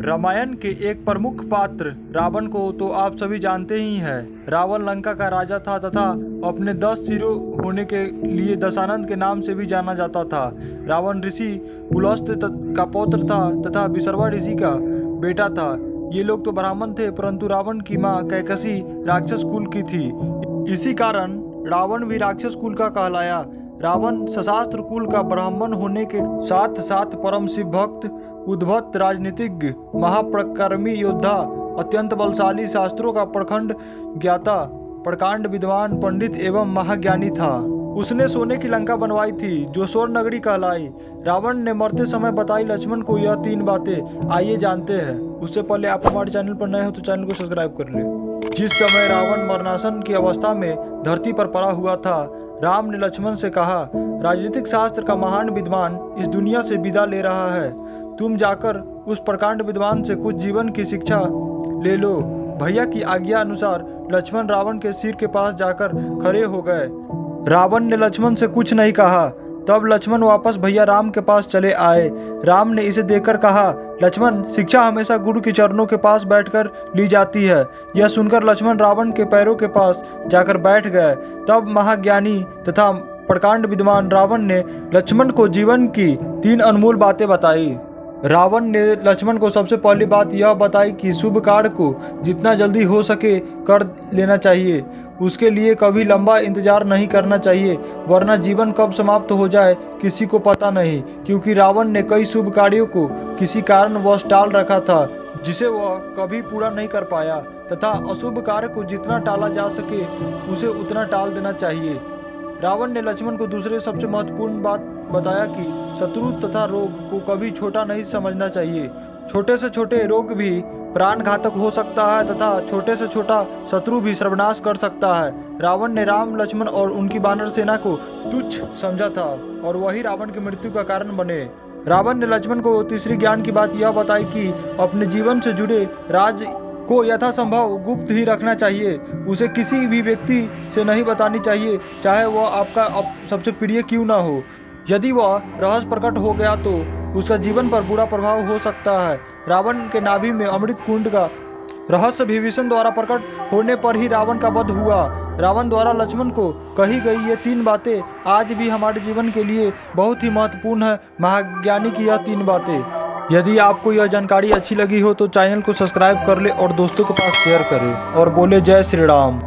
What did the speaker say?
रामायण के एक प्रमुख पात्र रावण को तो आप सभी जानते ही हैं। रावण लंका का राजा था तथा अपने 10 सिरों होने के लिए दशानन के नाम से भी जाना जाता था। रावण ऋषि पुलस्त्य का पौत्र था तथा विसर्वा ऋषि का बेटा था। ये लोग तो ब्राह्मण थे, परंतु रावण की माँ कैकसी राक्षस कुल की थी। इसी कारण रावण भी राक्षस कुल का कहलाया। रावण सशास्त्र कुल का ब्राह्मण होने के साथ साथ परम शिव भक्त, उद्भट राजनीतिज्ञ, महापराक्रमी योद्धा, अत्यंत बलशाली, शास्त्रों का प्रखंड ज्ञाता, प्रकांड विद्वान, पंडित एवं महाज्ञानी था। उसने सोने की लंका बनवाई थी जो स्वर्ण नगरी कहलाई। रावण ने मरते समय बताई लक्ष्मण को यह 3 बातें। आइए जानते हैं। उससे पहले आप हमारे चैनल पर नए हो तो चैनल को सब्सक्राइब कर ले। जिस समय रावण मरणासन की अवस्था में धरती पर पड़ा हुआ था, राम ने लक्ष्मण से कहा, राजनीतिक शास्त्र का महान विद्वान इस दुनिया से विदा ले रहा है। तुम जाकर उस प्रकांड विद्वान से कुछ जीवन की शिक्षा ले लो। भैया की आज्ञा अनुसार लक्ष्मण रावण के सिर के पास जाकर खड़े हो गए। रावण ने लक्ष्मण से कुछ नहीं कहा। तब लक्ष्मण वापस भैया राम के पास चले आए। राम ने इसे देखकर कहा, लक्ष्मण, शिक्षा हमेशा गुरु के चरणों के पास बैठकर ली जाती है। यह सुनकर लक्ष्मण रावण के पैरों के पास जाकर बैठ गए। तब महाज्ञानी तथा प्रकांड विद्वान रावण ने लक्ष्मण को जीवन की 3 अनमोल बातें बताई। रावण ने लक्ष्मण को सबसे पहली बात यह बताई कि शुभ कार्य को जितना जल्दी हो सके कर लेना चाहिए। उसके लिए कभी लंबा इंतजार नहीं करना चाहिए, वरना जीवन कब समाप्त हो जाए किसी को पता नहीं। क्योंकि रावण ने कई शुभ कार्यों को किसी कारणवश टाल रखा था जिसे वह कभी पूरा नहीं कर पाया, तथा अशुभ कार्य को जितना टाला जा सके उसे उतना टाल देना चाहिए। रावण ने लक्ष्मण को दूसरे सबसे महत्वपूर्ण बात बताया कि शत्रु तथा रोग को कभी छोटा नहीं समझना चाहिए। छोटे से छोटे रोग भी प्राण घातक हो सकता है तथा छोटे से छोटा शत्रु भी सर्वनाश कर सकता है। रावण ने राम, लक्ष्मण और उनकी वानर सेना को तुच्छ समझा था और वही रावण की मृत्यु का कारण बने। रावण ने लक्ष्मण को तीसरी ज्ञान की बात यह बताई कि अपने जीवन से जुड़े राज को यथासंभव गुप्त ही रखना चाहिए। उसे किसी भी व्यक्ति से नहीं बतानी चाहिए, चाहे वह आपका सबसे प्रिय क्यों ना हो। यदि वह रहस्य प्रकट हो गया तो उसका जीवन पर बुरा प्रभाव हो सकता है। रावण के नाभि में अमृत कुंड का रहस्य विभीषण द्वारा प्रकट होने पर ही रावण का वध हुआ। रावण द्वारा लक्ष्मण को कही गई ये 3 बातें आज भी हमारे जीवन के लिए बहुत ही महत्वपूर्ण है। महाज्ञानी की यह 3 बातें। यदि आपको यह जानकारी अच्छी लगी हो तो चैनल को सब्सक्राइब कर ले और दोस्तों के पास शेयर करें और बोले जय श्री राम।